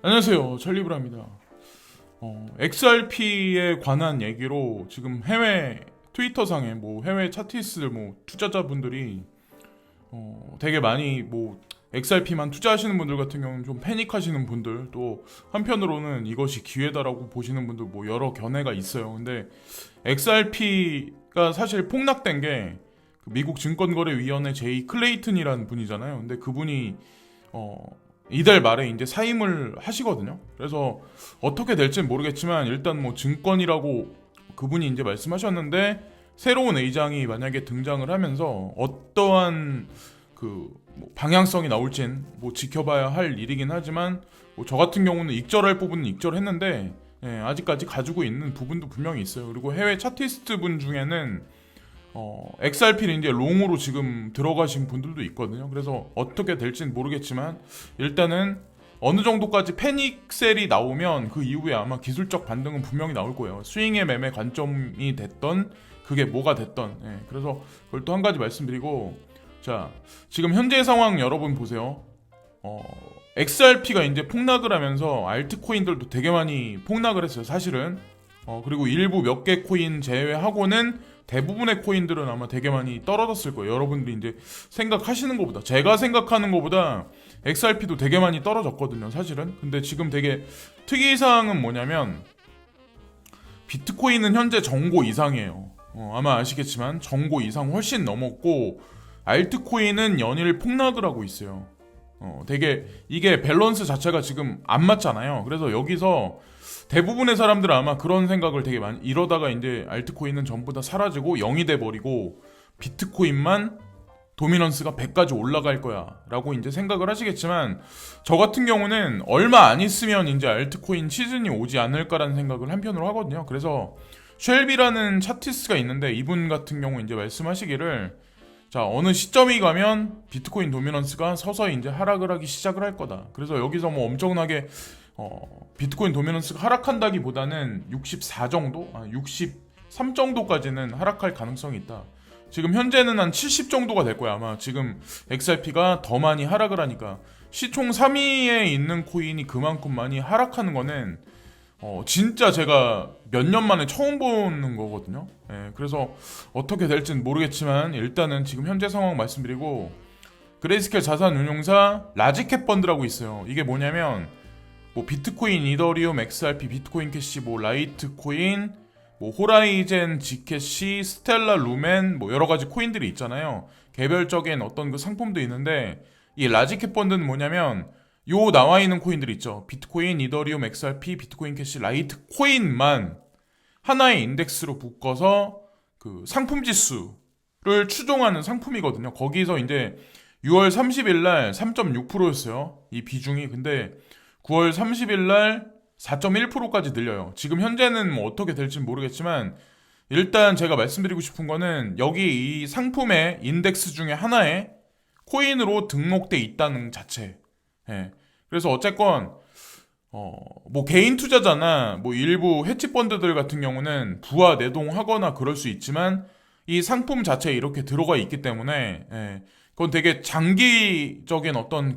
안녕하세요. 찰리브라입니다. XRP에 관한 얘기로 지금 해외 트위터상에 해외 차티스트 투자자분들이 되게 많이 XRP만 투자하시는 분들 같은 경우는 좀 패닉하시는 분들, 또 한편으로는 이것이 기회다라고 보시는 분들 여러 견해가 있어요. 근데 XRP가 사실 폭락된 게 미국 증권거래위원회 제이 클레이튼이라는 분이잖아요. 근데 그분이 이달 말에 이제 사임을 하시거든요. 그래서 어떻게 될지는 모르겠지만 일단 증권이라고 그분이 이제 말씀하셨는데, 새로운 의장이 만약에 등장을 하면서 어떠한 방향성이 나올진 지켜봐야 할 일이긴 하지만, 저 같은 경우는 익절할 부분은 익절했는데, 아직까지 가지고 있는 부분도 분명히 있어요. 그리고 해외 차티스트 분 중에는 XRP를 이제 롱으로 지금 들어가신 분들도 있거든요. 그래서 어떻게 될지는 모르겠지만 일단은 어느 정도까지 패닉셀이 나오면 그 이후에 아마 기술적 반등은 분명히 나올 거예요. 스윙의 매매 관점이 됐던 그게 뭐가 됐던. 그래서 그걸 또 한 가지 말씀드리고, 자, 지금 현재 상황 여러분 보세요. XRP가 이제 폭락을 하면서 알트코인들도 되게 많이 폭락을 했어요, 사실은. 그리고 일부 몇 개 코인 제외하고는 대부분의 코인들은 아마 되게 많이 떨어졌을 거예요. 여러분들이 이제 생각하시는 것보다, 제가 생각하는 것보다 XRP도 되게 많이 떨어졌거든요, 사실은. 근데 지금 되게 특이사항은 뭐냐면, 비트코인은 현재 정고 이상이에요. 아마 아시겠지만 정고 이상 훨씬 넘었고, 알트코인은 연일 폭락을 하고 있어요. 되게 이게 밸런스 자체가 지금 안 맞잖아요. 그래서 여기서 대부분의 사람들은 아마 그런 생각을 되게 많이, 이러다가 이제 알트코인은 전부 다 사라지고 0이 돼버리고 비트코인만 도미넌스가 100까지 올라갈 거야 라고 이제 생각을 하시겠지만, 저 같은 경우는 얼마 안 있으면 이제 알트코인 시즌이 오지 않을까라는 생각을 한편으로 하거든요. 그래서 쉘비라는 차티스가 있는데, 이분 같은 경우 이제 말씀하시기를, 자, 어느 시점이 가면 비트코인 도미넌스가 서서히 이제 하락을 하기 시작을 할 거다. 그래서 여기서 엄청나게 비트코인 도미넌스가 하락한다기보다는 64 정도, 63 정도까지는 하락할 가능성이 있다. 지금 현재는 한 70 정도가 될 거야. 아마 지금 XRP가 더 많이 하락을 하니까 시총 3위에 있는 코인이 그만큼 많이 하락하는 거는 진짜 제가 몇 년 만에 처음 보는 거거든요. 그래서 어떻게 될지는 모르겠지만 일단은 지금 현재 상황 말씀드리고, 그레이스케일 자산운용사 라지캡 펀드라고 있어요. 이게 뭐냐면 비트코인, 이더리움, XRP, 비트코인 캐시, 라이트코인, 호라이젠, 지캐시, 스텔라, 루멘, 여러 가지 코인들이 있잖아요. 개별적인 어떤 그 상품도 있는데, 이 라지캡 펀드는 뭐냐면 요 나와 있는 코인들 있죠. 비트코인, 이더리움, XRP, 비트코인 캐시, 라이트코인만 하나의 인덱스로 묶어서 그 상품 지수를 추종하는 상품이거든요. 거기서 이제 6월 30일 날 3.6%였어요. 이 비중이. 근데 9월 30일 날 4.1%까지 늘려요. 지금 현재는 어떻게 될지는 모르겠지만, 일단 제가 말씀드리고 싶은 거는 여기 이 상품의 인덱스 중에 하나에 코인으로 등록돼 있다는 자체. 그래서 어쨌건 개인 투자자나 일부 헤지 펀드들 같은 경우는 부하 내동하거나 그럴 수 있지만, 이 상품 자체에 이렇게 들어가 있기 때문에 그건 되게 장기적인 어떤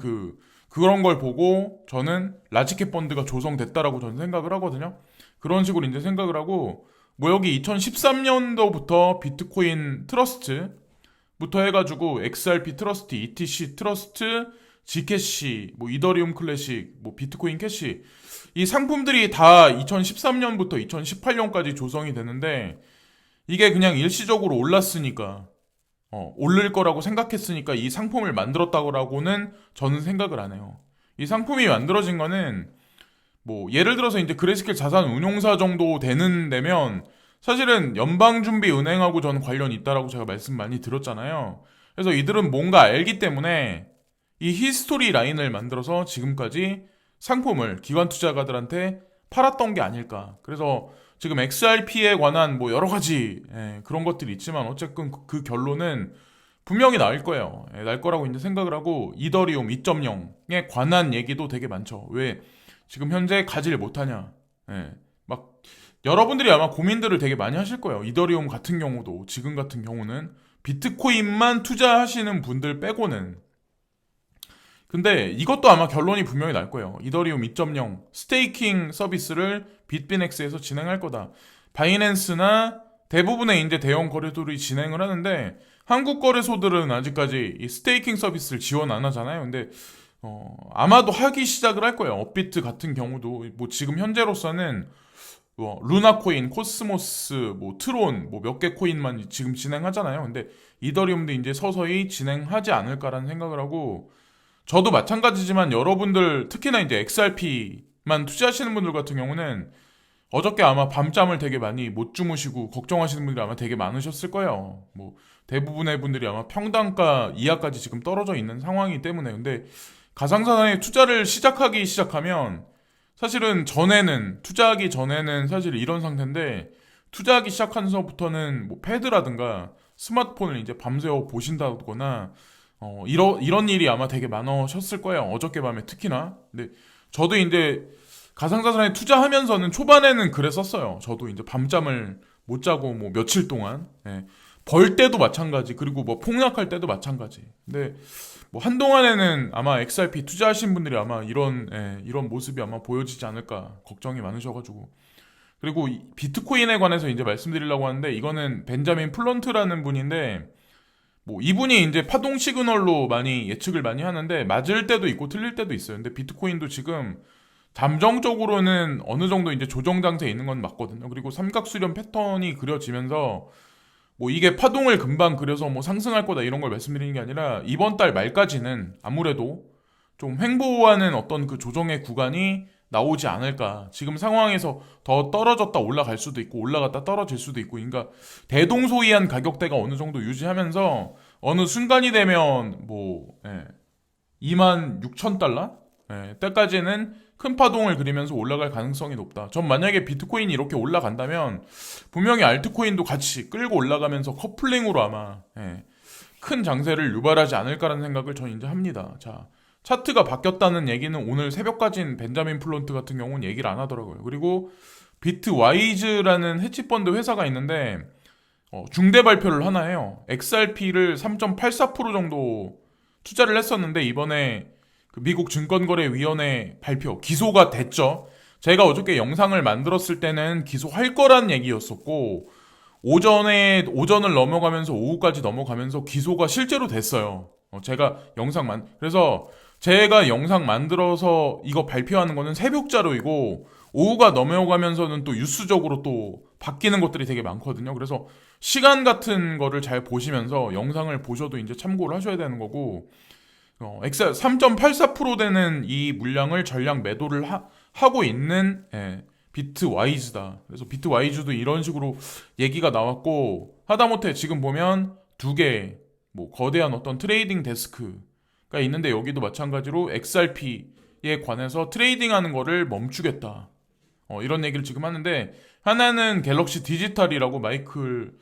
그런 걸 보고 저는 라지캡 펀드가 조성됐다라고 저는 생각을 하거든요. 그런 식으로 이제 생각을 하고, 여기 2013년도부터 비트코인 트러스트부터 해가지고 XRP 트러스트, ETC 트러스트, G캐시, 이더리움 클래식, 비트코인 캐시, 이 상품들이 다 2013년부터 2018년까지 조성이 되는데, 이게 그냥 일시적으로 올랐으니까, 오를 거라고 생각했으니까 이 상품을 만들었다고라고는 저는 생각을 안 해요. 이 상품이 만들어진 거는 예를 들어서 이제 그레이스케일 자산운용사 정도 되는 데면 사실은 연방준비은행하고 저는 관련이 있다라고 제가 말씀 많이 드렸잖아요. 그래서 이들은 뭔가 알기 때문에 이 히스토리 라인을 만들어서 지금까지 상품을 기관 투자가들한테 팔았던 게 아닐까. 그래서 지금 XRP에 관한 여러 가지 그런 것들이 있지만, 어쨌든 그 결론은 분명히 나올 거예요. 날 거라고 이제 생각을 하고, 이더리움 2.0에 관한 얘기도 되게 많죠. 왜 지금 현재 가지를 못하냐. 여러분들이 아마 고민들을 되게 많이 하실 거예요. 이더리움 같은 경우도, 지금 같은 경우는 비트코인만 투자하시는 분들 빼고는 근데 이것도 아마 결론이 분명히 날 거예요. 이더리움 2.0 스테이킹 서비스를 빗비넥스에서 진행할 거다. 바이낸스나 대부분의 이제 대형 거래소들이 진행을 하는데 한국 거래소들은 아직까지 이 스테이킹 서비스를 지원 안 하잖아요. 근데 아마도 하기 시작을 할 거예요. 업비트 같은 경우도 뭐 지금 현재로서는 뭐 루나코인, 코스모스, 뭐 트론, 뭐 몇 개 코인만 지금 진행하잖아요. 근데 이더리움도 이제 서서히 진행하지 않을까라는 생각을 하고 저도 마찬가지지만 여러분들 특히나 이제 XRP만 투자하시는 분들 같은 경우는 어저께 아마 밤잠을 되게 많이 못 주무시고 걱정하시는 분들이 아마 되게 많으셨을 거예요. 뭐 대부분의 분들이 아마 평단가 이하까지 지금 떨어져 있는 상황이기 때문에 근데 가상자산에 투자를 시작하면 사실은 투자하기 전에는 사실 이런 상태인데 투자하기 시작하면서부터는 뭐 패드라든가 스마트폰을 이제 밤새워 보신다거나 이런 일이 아마 되게 많으셨을 거예요. 어저께 밤에 특히나. 근데 저도 이제 가상자산에 투자하면서는 초반에는 그랬었어요. 저도 이제 밤잠을 못 자고 뭐 며칠 동안. 예. 벌 때도 마찬가지. 그리고 뭐 폭락할 때도 마찬가지. 근데 뭐 한동안에는 아마 XRP 투자하신 분들이 아마 이런 모습이 아마 보여지지 않을까 걱정이 많으셔가지고. 그리고 비트코인에 관해서 이제 말씀드리려고 하는데 이거는 벤자민 플런트라는 분인데 뭐 이분이 이제 파동 시그널로 많이 예측을 많이 하는데 맞을 때도 있고 틀릴 때도 있어요. 근데 비트코인도 지금 잠정적으로는 어느 정도 이제 조정 장세에 있는 건 맞거든요. 그리고 삼각수렴 패턴이 그려지면서 뭐 이게 파동을 금방 그려서 뭐 상승할 거다 이런 걸 말씀드리는 게 아니라 이번 달 말까지는 아무래도 좀 횡보하는 어떤 그 조정의 구간이 나오지 않을까. 지금 상황에서 더 떨어졌다 올라갈 수도 있고 올라갔다 떨어질 수도 있고 그러니까 대동소이한 가격대가 어느 정도 유지하면서 어느 순간이 되면 뭐 26,000달러? 때까지는 큰 파동을 그리면서 올라갈 가능성이 높다. 전 만약에 비트코인이 이렇게 올라간다면 분명히 알트코인도 같이 끌고 올라가면서 커플링으로 아마 큰 장세를 유발하지 않을까라는 생각을 전 이제 합니다. 자, 차트가 바뀌었다는 얘기는 오늘 새벽까지는 벤자민 플런트 같은 경우는 얘기를 안 하더라고요. 그리고 비트와이즈라는 헤지펀드 회사가 있는데 중대 발표를 하나 해요. XRP를 3.84% 정도 투자를 했었는데 이번에 그 미국 증권거래위원회 발표 기소가 됐죠. 제가 어저께 영상을 만들었을 때는 기소할 거란 얘기였었고 오전을 넘어가면서 오후까지 넘어가면서 기소가 실제로 됐어요. 그래서 제가 영상 만들어서 이거 발표하는 거는 새벽 자료이고 오후가 넘어가면서는 또 뉴스적으로 또 바뀌는 것들이 되게 많거든요. 그래서 시간 같은 거를 잘 보시면서 영상을 보셔도 이제 참고를 하셔야 되는 거고 3.84% 되는 이 물량을 전량 매도를 하고 있는 비트와이즈다. 그래서 비트와이즈도 이런 식으로 얘기가 나왔고 하다못해 지금 보면 두 개 뭐 거대한 어떤 트레이딩 데스크가 있는데 여기도 마찬가지로 XRP에 관해서 트레이딩하는 거를 멈추겠다. 이런 얘기를 지금 하는데 하나는 갤럭시 디지털이라고 마이크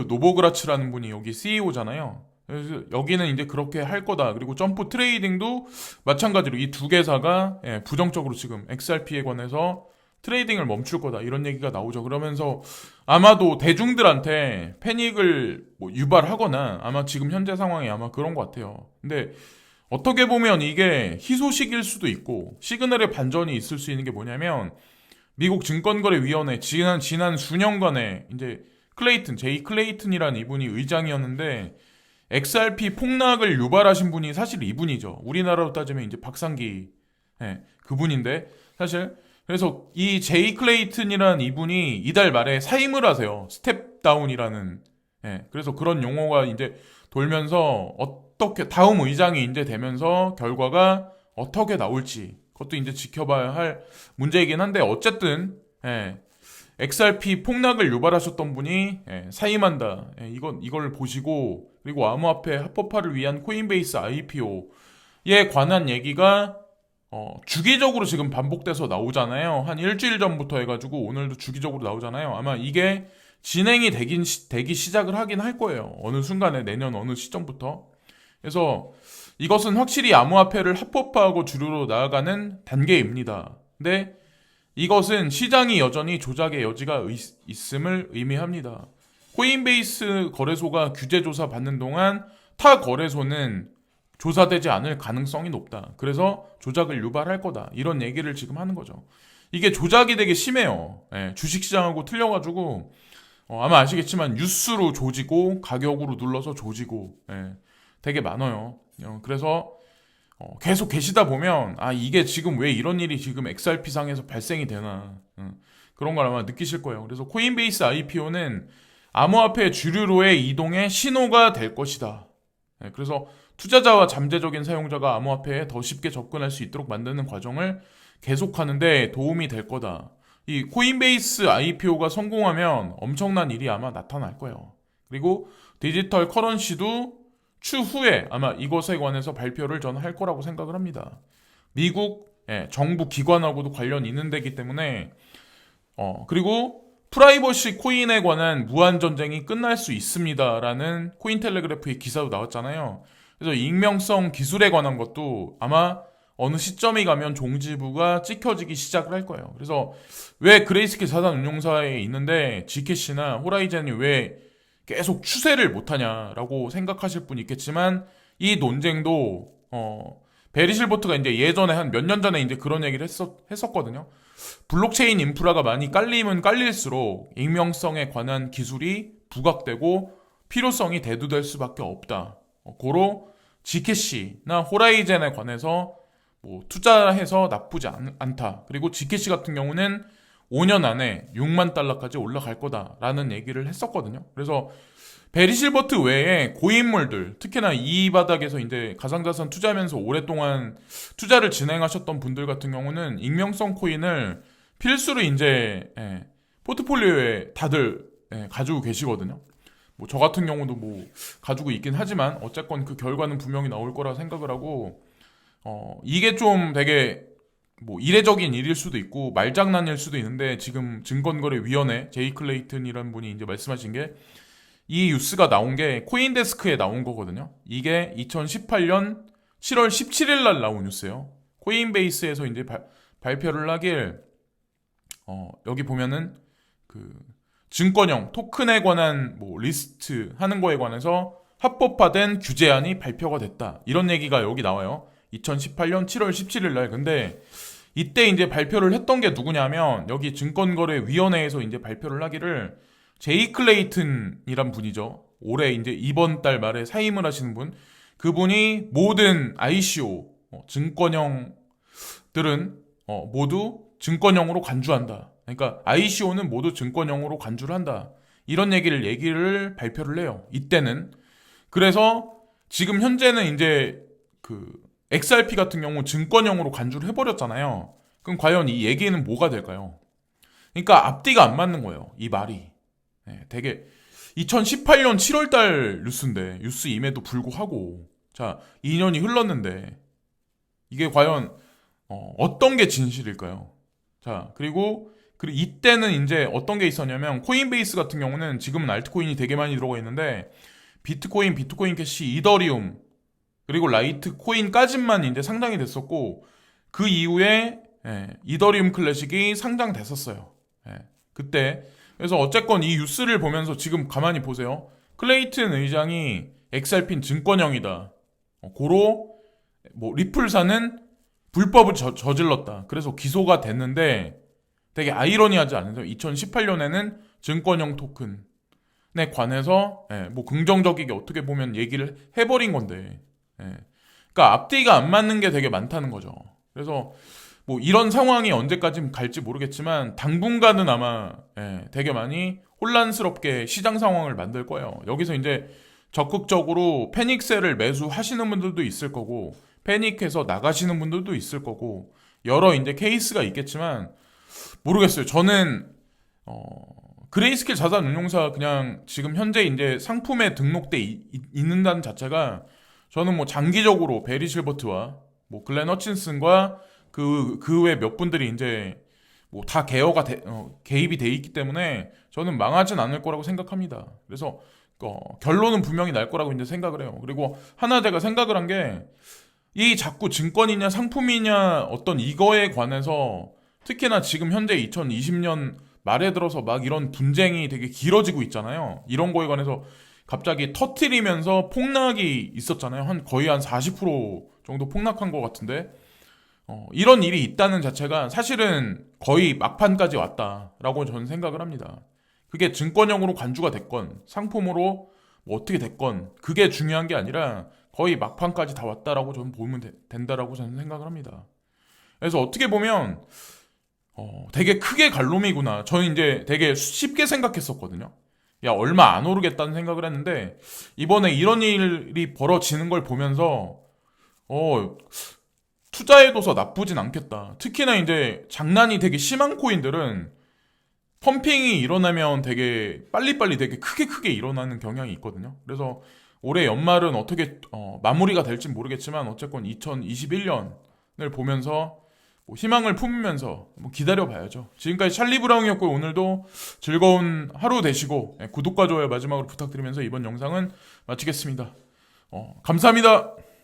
노보그라츠라는 분이 여기 CEO잖아요. 그래서 여기는 이제 그렇게 할 거다. 그리고 점프 트레이딩도 마찬가지로 이 두 개사가 부정적으로 지금 XRP에 관해서 트레이딩을 멈출 거다. 이런 얘기가 나오죠. 그러면서 아마도 대중들한테 패닉을 뭐 유발하거나 아마 지금 현재 상황이 아마 그런 것 같아요. 근데 어떻게 보면 이게 희소식일 수도 있고 시그널의 반전이 있을 수 있는 게 뭐냐면 미국 증권거래위원회 지난 수년간에 이제 제이 클레이튼이라는 이분이 의장이었는데 XRP 폭락을 유발하신 분이 사실 이분이죠. 우리나라로 따지면 이제 박상기 그분인데 사실 그래서 이 제이 클레이튼이라는 이분이 이달 말에 사임을 하세요. 스텝다운이라는 그래서 그런 용어가 이제 돌면서 어떻게 다음 의장이 이제 되면서 결과가 어떻게 나올지 그것도 이제 지켜봐야 할 문제이긴 한데 어쨌든 XRP 폭락을 유발하셨던 분이 사임한다. 이걸 보시고 그리고 암호화폐 합법화를 위한 코인베이스 IPO에 관한 얘기가 주기적으로 지금 반복돼서 나오잖아요. 한 일주일 전부터 해가지고 오늘도 주기적으로 나오잖아요. 아마 이게 진행이 되기 시작을 하긴 할 거예요. 어느 순간에 내년 어느 시점부터. 그래서 이것은 확실히 암호화폐를 합법화하고 주류로 나아가는 단계입니다. 근데 이것은 시장이 여전히 조작의 여지가 있음을 의미합니다. 코인베이스 거래소가 규제 조사 받는 동안 타 거래소는 조사되지 않을 가능성이 높다. 그래서 조작을 유발할 거다. 이런 얘기를 지금 하는 거죠. 이게 조작이 되게 심해요. 예, 주식시장하고 틀려가지고 아마 아시겠지만 뉴스로 조지고 가격으로 눌러서 조지고 되게 많아요. 그래서 계속 계시다 보면 이게 지금 왜 이런 일이 지금 XRP 상에서 발생이 되나 그런 걸 아마 느끼실 거예요. 그래서 코인베이스 IPO는 암호화폐 주류로의 이동의 신호가 될 것이다. 그래서 투자자와 잠재적인 사용자가 암호화폐에 더 쉽게 접근할 수 있도록 만드는 과정을 계속하는데 도움이 될 거다. 이 코인베이스 IPO가 성공하면 엄청난 일이 아마 나타날 거예요. 그리고 디지털 커런시도 추후에 아마 이것에 관해서 발표를 저는 할 거라고 생각을 합니다. 미국 정부 기관하고도 관련이 있는 데기 때문에 그리고 프라이버시 코인에 관한 무한 전쟁이 끝날 수 있습니다라는 코인텔레그래프의 기사도 나왔잖아요. 그래서 익명성 기술에 관한 것도 아마 어느 시점이 가면 종지부가 찍혀지기 시작을 할 거예요. 그래서 왜 그레이스케일 자산 운용사에 있는데 지캐시나 호라이즌이 왜 계속 추세를 못하냐라고 생각하실 분 있겠지만 이 논쟁도 베리 실버트가 이제 예전에 한 몇 년 전에 이제 그런 얘기를 했었거든요. 블록체인 인프라가 많이 깔리면 깔릴수록 익명성에 관한 기술이 부각되고 필요성이 대두될 수밖에 없다. 고로 지캐시나 호라이젠에 관해서 투자해서 나쁘지 않다. 그리고 지캐시 같은 경우는 5년 안에 6만 달러까지 올라갈 거다라는 얘기를 했었거든요. 그래서 베리 실버트 외에 고인물들, 특히나 이 바닥에서 이제 가상자산 투자하면서 오랫동안 투자를 진행하셨던 분들 같은 경우는 익명성 코인을 필수로 이제 포트폴리오에 다들 가지고 계시거든요. 저 같은 경우도 가지고 있긴 하지만 어쨌건 그 결과는 분명히 나올 거라 생각을 하고 이게 좀 되게 이례적인 일일 수도 있고 말장난일 수도 있는데 지금 증권거래위원회 제이 클레이튼이라는 분이 이제 말씀하신 게 이 뉴스가 나온 게 코인데스크에 나온 거거든요. 이게 2018년 7월 17일 날 나온 뉴스예요. 코인베이스에서 이제 발표를 하길 여기 보면은 그 증권형 토큰에 관한 리스트 하는 거에 관해서 합법화된 규제안이 발표가 됐다. 이런 얘기가 여기 나와요. 2018년 7월 17일 날. 근데 이때 이제 발표를 했던 게 누구냐면 여기 증권거래위원회에서 이제 발표를 하기를 제이 클레이튼이란 분이죠. 올해 이제 이번 달 말에 사임을 하시는 분. 그분이 모든 ICO 증권형들은 모두 증권형으로 간주한다. 그러니까 ICO는 모두 증권형으로 간주를 한다. 이런 얘기를 발표를 해요. 이때는. 그래서 지금 현재는 이제 그 XRP 같은 경우 증권형으로 간주를 해버렸잖아요. 그럼 과연 이 얘기는 뭐가 될까요? 그러니까 앞뒤가 안 맞는 거예요. 이 말이. 되게 2018년 7월달 뉴스인데 뉴스임에도 불구하고 자 2년이 흘렀는데 이게 과연 어떤 게 진실일까요? 자 그리고 이때는 이제 어떤 게 있었냐면 코인베이스 같은 경우는 지금은 알트코인이 되게 많이 들어가 있는데 비트코인 캐시, 이더리움 그리고 라이트코인까지만 이제 상장이 됐었고 그 이후에 이더리움 클래식이 상장됐었어요. 그때 그래서 어쨌건 이 뉴스를 보면서 지금 가만히 보세요. 클레이튼 의장이 XRP는 증권형이다. 고로 리플사는 불법을 저질렀다. 그래서 기소가 됐는데 되게 아이러니하지 않으세요? 2018년에는 증권형 토큰에 관해서 긍정적이게 어떻게 보면 얘기를 해버린 건데 그러니까 앞뒤가 안 맞는 게 되게 많다는 거죠. 그래서 이런 상황이 언제까지 갈지 모르겠지만 당분간은 아마 되게 많이 혼란스럽게 시장 상황을 만들 거예요. 여기서 이제 적극적으로 패닉셀을 매수하시는 분들도 있을 거고 패닉해서 나가시는 분들도 있을 거고 여러 이제 케이스가 있겠지만 모르겠어요. 저는 그레이스케일 자산 운용사 그냥 지금 현재 이제 상품에 등록돼 있는다는 자체가 저는 장기적으로 베리 실버트와 글렌 허친슨과 그 외 몇 분들이 이제 다 개입이 돼 있기 때문에 저는 망하진 않을 거라고 생각합니다. 그래서 결론은 분명히 날 거라고 이제 생각을 해요. 그리고 하나 제가 생각을 한 게 이 자꾸 증권이냐 상품이냐 어떤 이거에 관해서 특히나 지금 현재 2020년 말에 들어서 막 이런 분쟁이 되게 길어지고 있잖아요. 이런 거에 관해서 갑자기 터트리면서 폭락이 있었잖아요. 거의 한 40% 정도 폭락한 것 같은데 이런 일이 있다는 자체가 사실은 거의 막판까지 왔다라고 저는 생각을 합니다. 그게 증권형으로 간주가 됐건 상품으로 뭐 어떻게 됐건 그게 중요한 게 아니라 거의 막판까지 다 왔다라고 저는 보면 된다라고 저는 생각을 합니다. 그래서 어떻게 보면 되게 크게 갈 놈이구나. 저는 이제 되게 쉽게 생각했었거든요. 야, 얼마 안 오르겠다는 생각을 했는데 이번에 이런 일이 벌어지는 걸 보면서 투자해둬서 나쁘진 않겠다. 특히나 이제 장난이 되게 심한 코인들은 펌핑이 일어나면 되게 빨리빨리 되게 크게 일어나는 경향이 있거든요. 그래서 올해 연말은 어떻게 마무리가 될진 모르겠지만 어쨌건 2021년을 보면서 뭐 희망을 품으면서 뭐 기다려봐야죠. 지금까지 찰리 브라운이었고 오늘도 즐거운 하루 되시고 구독과 좋아요 마지막으로 부탁드리면서 이번 영상은 마치겠습니다. 감사합니다.